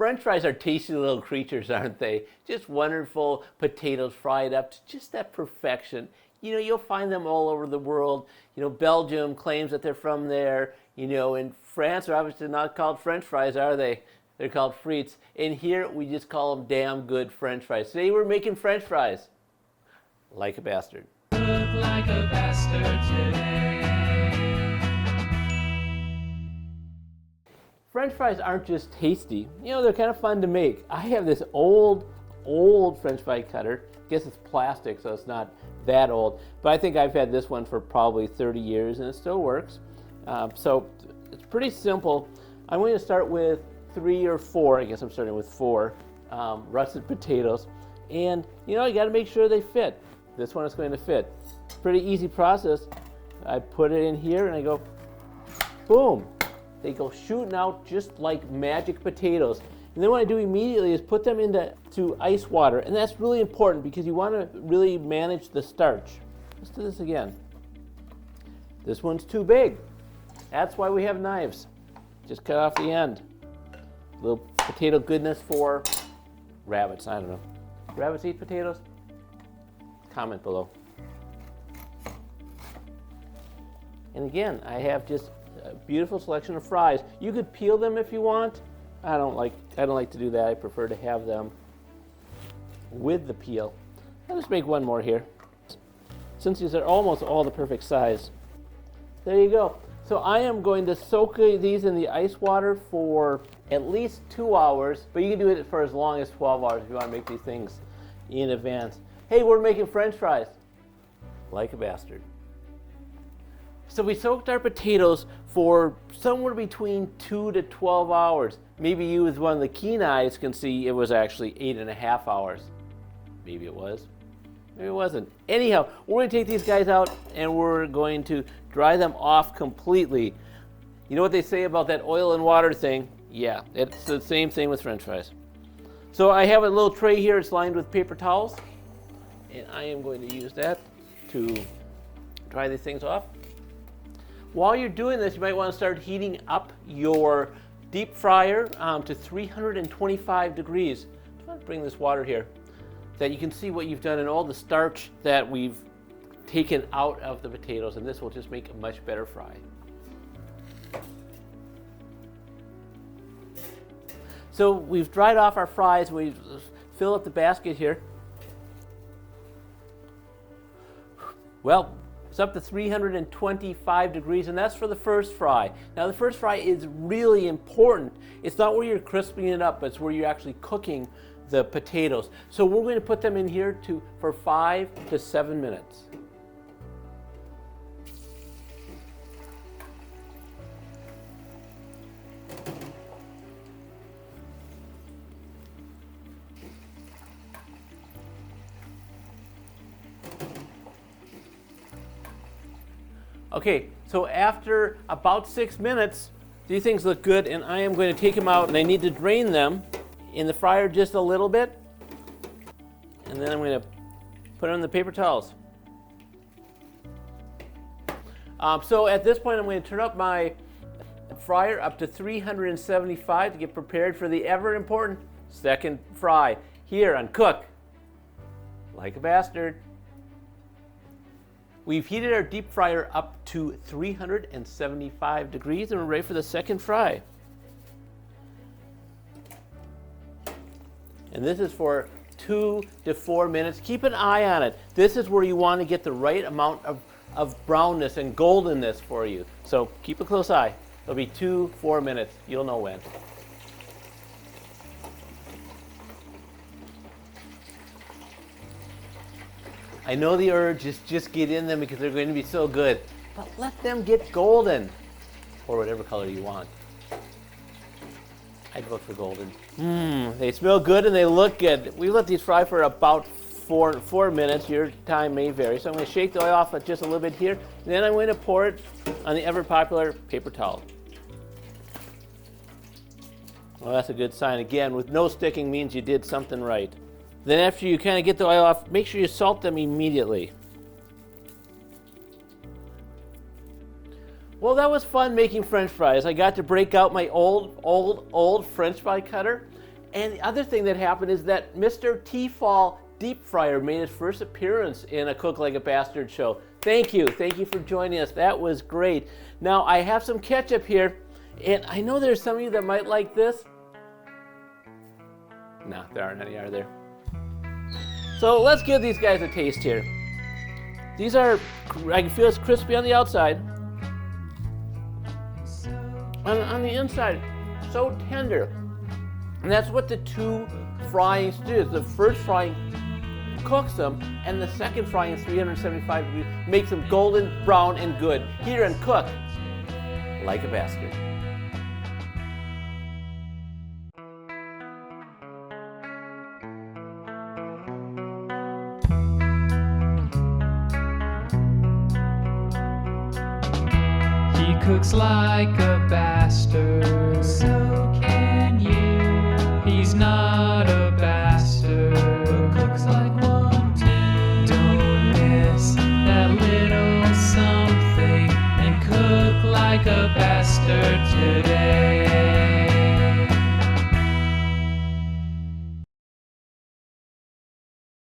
French fries are tasty little creatures, aren't they? Just wonderful potatoes fried up to just that perfection. You know, you'll find them all over the world. You know, Belgium claims that they're from there. You know, in France, they're obviously not called French fries, are they? They're called frites. And here, we just call them damn good French fries. Today, we're making French fries. Like a bastard. Look like a bastard today. French fries aren't just tasty, you know, they're kind of fun to make. I have this old French fry cutter. I guess it's plastic, so it's not that old. But I think I've had this one for probably 30 years, and it still works. So it's pretty simple. I'm going to start with 3 or 4, I guess I'm starting with 4, russet potatoes. And, you know, you got to make sure they fit. This one is going to fit. Pretty easy process. I put it in here, and I go, boom. They go shooting out just like magic potatoes. And then what I do immediately is put them into ice water. And that's really important because you want to really manage the starch. Let's do this again. This one's too big. That's why we have knives. Just cut off the end. A little potato goodness for rabbits. I don't know. Rabbits eat potatoes? Comment below. And again, I have just a beautiful selection of fries. You could peel them if you want. I don't like to do that. I prefer to have them with the peel. I'll just make one more here. Since these are almost all the perfect size. There you go. So I am going to soak these in the ice water for at least 2 hours, but you can do it for as long as 12 hours if you want to make these things in advance. Hey, we're making French fries. Like a bastard. So we soaked our potatoes for somewhere between 2 to 12 hours. Maybe you with one of the keen eyes can see it was actually 8.5 hours. Maybe it was. Maybe it wasn't. Anyhow, we're going to take these guys out and we're going to dry them off completely. You know what they say about that oil and water thing? Yeah, it's the same thing with French fries. So I have a little tray here. It's lined with paper towels. And I am going to use that to dry these things off. While you're doing this, you might want to start heating up your deep fryer to 325 degrees. I'm going to bring this water here so that you can see what you've done and all the starch that we've taken out of the potatoes, and this will just make a much better fry. So we've dried off our fries. We've filled up the basket here. Well, it's up to 325 degrees, and that's for the first fry. Now, the first fry is really important. It's not where you're crisping it up, it's where you're actually cooking the potatoes. So we're going to put them in here for 5 to 7 minutes. Okay, so after about 6 minutes, these things look good, and I am going to take them out, and I need to drain them in the fryer just a little bit, and then I'm going to put them in the paper towels. So at this point, I'm going to turn up my fryer up to 375 to get prepared for the ever important second fry here on Cook Like a Bastard. We've heated our deep fryer up to 375 degrees and we're ready for the second fry. And this is for 2 to 4 minutes. Keep an eye on it. This is where you want to get the right amount of brownness and goldenness for you. So keep a close eye. It'll be 2-4 minutes. You'll know when. I know the urge is just get in them because they're going to be so good, but let them get golden, or whatever color you want. I'd vote for golden. They smell good and they look good. We let these fry for about 4 minutes. Your time may vary. So I'm going to shake the oil off just a little bit here. And then I'm going to pour it on the ever popular paper towel. Well, that's a good sign. Again, with no sticking means you did something right. Then after you kind of get the oil off, make sure you salt them immediately. Well, that was fun making French fries. I got to break out my old French fry cutter, And the other thing that happened is that Mr. Tefal Deep Fryer made his first appearance in a Cook Like a Bastard show. Thank you for joining us. That was great. Now I have some ketchup here, and I know there's some of you that might like this. No, there aren't any, are there? So let's give these guys a taste here. These are, I can feel it's crispy on the outside. On the inside, so tender. And that's what the two fryings do. The first frying cooks them, and the second frying, 375 degrees, makes them golden brown and good. Heat and cook like a bastard. He cooks like a bastard. So can you. He's not a bastard, but cooks like one too. Don't miss that little something and cook like a bastard today.